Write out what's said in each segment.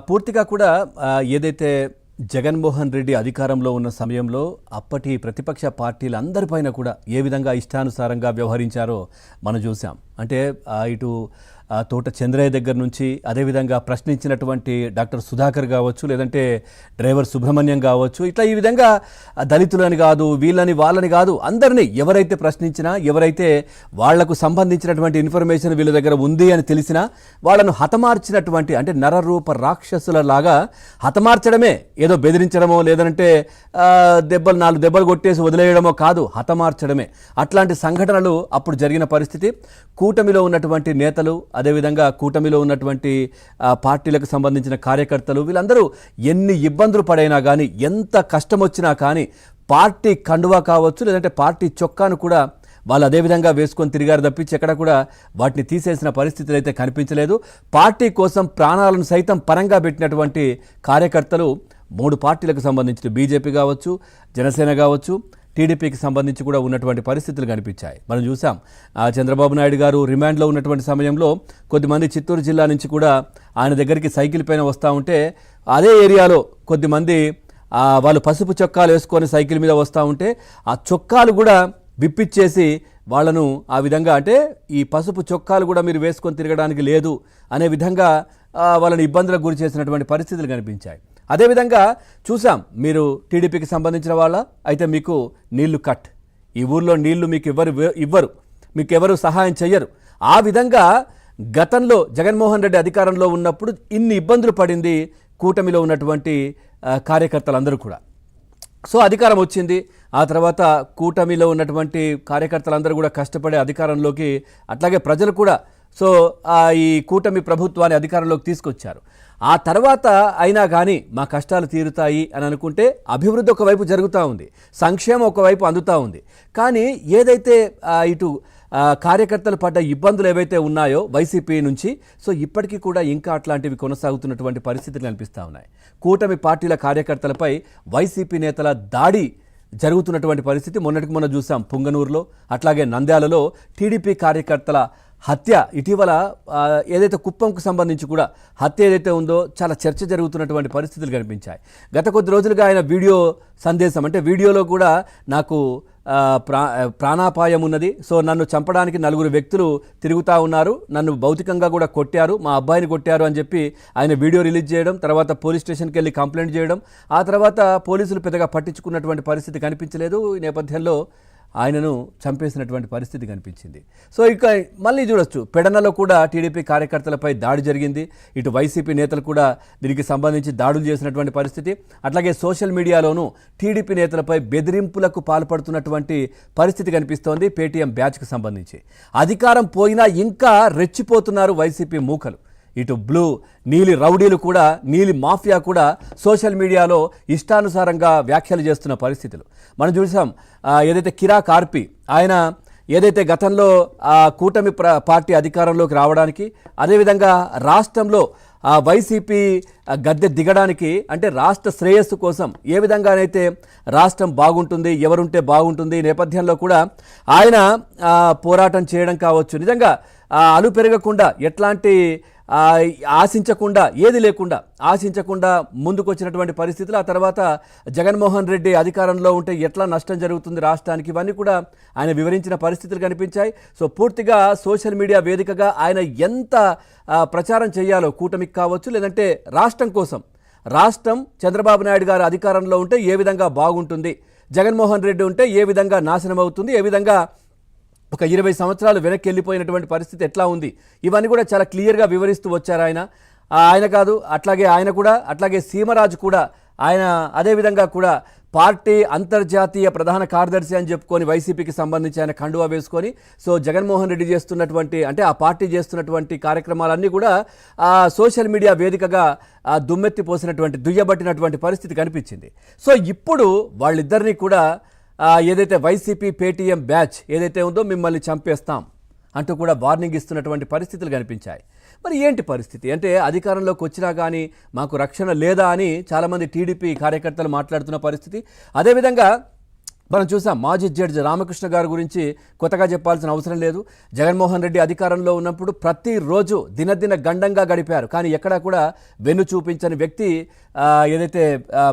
పూర్తిగా కూడా ఏదైతే జగన్మోహన్ రెడ్డి అధికారంలో ఉన్న సమయంలో అప్పటి ప్రతిపక్ష పార్టీలందరిపైన కూడా ఏ విధంగా ఇష్టానుసారంగా వ్యవహరించారో మనం చూసాం. అంటే ఇటు తోట చంద్రయ్య దగ్గర నుంచి అదేవిధంగా ప్రశ్నించినటువంటి డాక్టర్ సుధాకర్ కావచ్చు, లేదంటే డ్రైవర్ సుబ్రహ్మణ్యం కావచ్చు, ఇట్లా ఈ విధంగా దళితులని కాదు, వీళ్ళని వాళ్ళని కాదు, అందరినీ ఎవరైతే ప్రశ్నించినా, ఎవరైతే వాళ్లకు సంబంధించినటువంటి ఇన్ఫర్మేషన్ వీళ్ళ దగ్గర ఉంది అని తెలిసినా వాళ్ళను హతమార్చినటువంటి, అంటే నరరూప రాక్షసుల లాగా హతమార్చడమే, ఏదో బెదిరించడమో లేదంటే నాలుగు దెబ్బలు కొట్టేసి వదిలేయడమో కాదు, హతమార్చడమే. అట్లాంటి సంఘటనలు అప్పుడు జరిగిన పరిస్థితి. కూటమిలో ఉన్నటువంటి నేతలు, అదేవిధంగా కూటమిలో ఉన్నటువంటి పార్టీలకు సంబంధించిన కార్యకర్తలు, వీళ్ళందరూ ఎన్ని ఇబ్బందులు పడైనా కానీ, ఎంత కష్టం వచ్చినా కానీ పార్టీ కండువా కావచ్చు, లేదంటే పార్టీ చొక్కాను కూడా వాళ్ళు అదేవిధంగా వేసుకొని తిరిగారు తప్పించి ఎక్కడ కూడా వాటిని తీసేసిన పరిస్థితులు అయితే కనిపించలేదు. పార్టీ కోసం ప్రాణాలను సైతం పరంగా పెట్టినటువంటి కార్యకర్తలు 3 పార్టీలకు సంబంధించి బీజేపీ కావచ్చు, జనసేన కావచ్చు, టీడీపీకి సంబంధించి కూడా ఉన్నటువంటి పరిస్థితులు కనిపించాయి. మనం చూసాం చంద్రబాబు నాయుడు గారు రిమాండ్లో ఉన్నటువంటి సమయంలో కొద్దిమంది చిత్తూరు జిల్లా నుంచి కూడా ఆయన దగ్గరికి సైకిల్ పైన వస్తూ ఉంటే, అదే ఏరియాలో కొద్దిమంది వాళ్ళు పసుపు చొక్కాలు వేసుకొని సైకిల్ మీద వస్తూ ఉంటే ఆ చొక్కాలు కూడా విప్పిచ్చేసి వాళ్ళను ఆ విధంగా, అంటే ఈ పసుపు చొక్కాలు కూడా మీరు వేసుకొని తిరగడానికి లేదు అనే విధంగా వాళ్ళని ఇబ్బందులకు గురి చేసినటువంటి పరిస్థితులు కనిపించాయి. అదేవిధంగా చూసాం, మీరు టీడీపీకి సంబంధించిన వాళ్ళ అయితే మీకు నీళ్లు కట్, ఈ ఊర్లో నీళ్లు మీకు ఇవ్వరు, మీకు ఎవరు సహాయం చెయ్యరు. ఆ విధంగా గతంలో జగన్మోహన్ రెడ్డి అధికారంలో ఉన్నప్పుడు ఇన్ని ఇబ్బందులు పడింది కూటమిలో ఉన్నటువంటి కార్యకర్తలందరూ కూడా. సో అధికారం వచ్చింది, ఆ తర్వాత కూటమిలో ఉన్నటువంటి కార్యకర్తలందరూ కూడా కష్టపడే అధికారంలోకి, అట్లాగే ప్రజలు కూడా సో ఈ కూటమి ప్రభుత్వాన్ని అధికారంలోకి తీసుకొచ్చారు. ఆ తర్వాత అయినా కానీ మా కష్టాలు తీరుతాయి అని అనుకుంటే అభివృద్ధి ఒకవైపు జరుగుతూ ఉంది, సంక్షేమం ఒకవైపు అందుతూ ఉంది. కానీ ఏదైతే ఇటు కార్యకర్తలు పడ్డ ఇబ్బందులు ఏవైతే ఉన్నాయో వైసీపీ నుంచి, సో ఇప్పటికీ కూడా ఇంకా అట్లాంటివి కొనసాగుతున్నటువంటి పరిస్థితులు కనిపిస్తూ ఉన్నాయి. కూటమి పార్టీల కార్యకర్తలపై వైసీపీ నేతల దాడి జరుగుతున్నటువంటి పరిస్థితి మొన్నటికి మొన్న చూసాం. పుంగనూరులో, అట్లాగే నంద్యాలలో టీడీపీ కార్యకర్తల హత్య, ఇటీవల ఏదైతే కుప్పంకు సంబంధించి కూడా హత్య ఏదైతే ఉందో చాలా చర్చ జరుగుతున్నటువంటి పరిస్థితులు కనిపించాయి. గత కొద్ది రోజులుగా ఆయన వీడియో సందేశం, అంటే వీడియోలో కూడా నాకు ప్రాణాపాయం ఉన్నది, సో నన్ను చంపడానికి 4 వ్యక్తులు తిరుగుతూ ఉన్నారు, నన్ను భౌతికంగా కూడా కొట్టారు, మా అబ్బాయిని కొట్టారు అని చెప్పి ఆయన వీడియో రిలీజ్ చేయడం, తర్వాత పోలీస్ స్టేషన్కి వెళ్ళి కంప్లైంట్ చేయడం, ఆ తర్వాత పోలీసులు పెద్దగా పట్టించుకున్నటువంటి పరిస్థితి కనిపించలేదు. ఈ నేపథ్యంలో ఆయనను చంపేసినటువంటి పరిస్థితి కనిపించింది. సో ఇక మళ్ళీ చూడొచ్చు, పెడనలో కూడా టీడీపీ కార్యకర్తలపై దాడి జరిగింది. ఇటు వైసీపీ నేతలు కూడా దీనికి సంబంధించి దాడులు చేసినటువంటి పరిస్థితి. అట్లాగే సోషల్ మీడియాలోనూ టీడీపీ నేతలపై బెదిరింపులకు పాల్పడుతున్నటువంటి పరిస్థితి కనిపిస్తోంది. పేటీఎం బ్యాచ్కు సంబంధించి అధికారం పోయినా ఇంకా రెచ్చిపోతున్నారు వైసీపీ మూకలు. ఇటు నీలి రౌడీలు కూడా, నీలి మాఫియా కూడా సోషల్ మీడియాలో ఇష్టానుసారంగా వ్యాఖ్యలు చేస్తున్న పరిస్థితులు మనం చూసాం. ఏదైతే కిరాక్ ఆర్పి, ఆయన ఏదైతే గతంలో కూటమి పార్టీ అధికారంలోకి రావడానికి, అదేవిధంగా రాష్ట్రంలో వైసీపీ గద్దె దిగడానికి, అంటే రాష్ట్ర శ్రేయస్సు కోసం ఏ విధంగానైతే రాష్ట్రం బాగుంటుంది, ఎవరుంటే బాగుంటుంది నేపథ్యంలో కూడా ఆయన పోరాటం చేయడం కావచ్చు. నిజంగా అలు పెరగకుండా, ఎట్లాంటి ఆశించకుండా, ఏది లేకుండా ఆశించకుండా ముందుకు వచ్చినటువంటి పరిస్థితులు. ఆ తర్వాత జగన్మోహన్ రెడ్డి అధికారంలో ఉంటే ఎట్లా నష్టం జరుగుతుంది రాష్ట్రానికి, ఇవన్నీ కూడా ఆయన వివరించిన పరిస్థితులు కనిపించాయి. సో పూర్తిగా సోషల్ మీడియా వేదికగా ఆయన ఎంత ప్రచారం చేయాలో కూటమికి కావచ్చు, లేదంటే రాష్ట్రం కోసం, రాష్ట్రం చంద్రబాబు నాయుడు గారు అధికారంలో ఉంటే ఏ విధంగా బాగుంటుంది, జగన్మోహన్ రెడ్డి ఉంటే ఏ విధంగా నాశనం అవుతుంది, ఏ విధంగా ఒక 20 సంవత్సరాలు వెనక్కి వెళ్ళిపోయినటువంటి పరిస్థితి ఎట్లా ఉంది, ఇవన్నీ కూడా చాలా క్లియర్గా వివరిస్తూ వచ్చారు ఆయన కాదు, అట్లాగే సీమరాజు కూడా, ఆయన అదేవిధంగా కూడా పార్టీ అంతర్జాతీయ ప్రధాన కార్యదర్శి అని చెప్పుకొని వైసీపీకి సంబంధించి ఆయన కండువా వేసుకొని, సో జగన్మోహన్ రెడ్డి చేస్తున్నటువంటి, అంటే ఆ పార్టీ చేస్తున్నటువంటి కార్యక్రమాలన్నీ కూడా సోషల్ మీడియా వేదికగా దుయ్యబట్టినటువంటి పరిస్థితి కనిపించింది. సో ఇప్పుడు వాళ్ళిద్దరినీ కూడా ఏదైతే వైసీపీ పేటీఎం బ్యాచ్ ఏదైతే ఉందో మిమ్మల్ని చంపేస్తాం అంటూ కూడా వార్నింగ్ ఇస్తున్నటువంటి పరిస్థితులు కనిపించాయి. మరి ఏంటి పరిస్థితి అంటే, అధికారంలోకి వచ్చినా కానీ మాకు రక్షణ లేదా అని చాలామంది టీడీపీ కార్యకర్తలు మాట్లాడుతున్న పరిస్థితి. అదేవిధంగా మనం చూసాం మాజీ జడ్జి రామకృష్ణ గారి గురించి కొత్తగా చెప్పాల్సిన అవసరం లేదు. జగన్మోహన్ రెడ్డి అధికారంలో ఉన్నప్పుడు ప్రతిరోజు దినదిన గండంగా గడిపారు. కానీ ఎక్కడా కూడా వెన్ను చూపించని వ్యక్తి ఏదైతే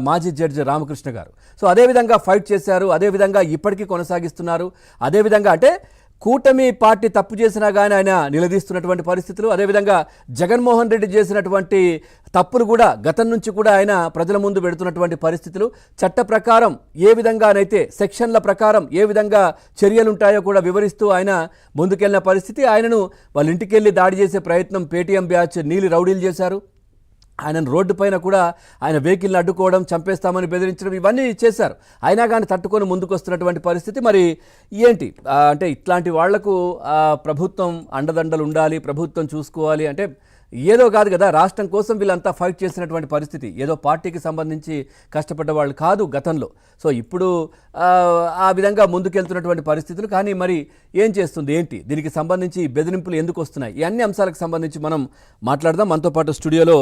మాజీ జడ్జి రామకృష్ణ గారు. సో అదేవిధంగా ఫైట్ చేశారు, అదేవిధంగా ఇప్పటికీ కొనసాగిస్తున్నారు. అదేవిధంగా అంటే కూటమి పార్టీ తప్పు చేసినా కానీ ఆయన నిలదీస్తున్నటువంటి పరిస్థితులు, అదేవిధంగా జగన్మోహన్ రెడ్డి చేసినటువంటి తప్పులు కూడా గతం నుంచి కూడా ఆయన ప్రజల ముందు పెడుతున్నటువంటి పరిస్థితులు, చట్ట ప్రకారం ఏ విధంగానైతే సెక్షన్ల ప్రకారం ఏ విధంగా చర్యలుంటాయో కూడా వివరిస్తూ ఆయన ముందుకెళ్ళిన పరిస్థితి. ఆయనను వాళ్ళ ఇంటికి వెళ్ళి దాడి చేసే ప్రయత్నం పేటీఎం బ్యాచ్ నీలి రౌడీలు చేశారు. ఆయనను రోడ్డు పైన కూడా ఆయన వెహికల్ని అడ్డుకోవడం, చంపేస్తామని బెదిరించడం, ఇవన్నీ చేశారు. అయినా కానీ తట్టుకొని ముందుకు వస్తున్నటువంటి పరిస్థితి. మరి ఏంటి అంటే ఇట్లాంటి వాళ్లకు ప్రభుత్వం అండదండలు ఉండాలి, ప్రభుత్వం చూసుకోవాలి అంటే ఏదో కాదు కదా. రాష్ట్రం కోసం వీళ్ళంతా ఫైట్ చేసినటువంటి పరిస్థితి. ఏదో పార్టీకి సంబంధించి కష్టపడ్డ వాళ్ళు కాదు గతంలో. సో ఇప్పుడు ఆ విధంగా ముందుకెళ్తున్నటువంటి పరిస్థితులు. కానీ మరి ఏం చేస్తుంది, ఏంటి దీనికి సంబంధించి బెదిరింపులు ఎందుకు వస్తున్నాయి, ఈ అన్ని అంశాలకు సంబంధించి మనం మాట్లాడదాం. మనతో పాటు స్టూడియోలో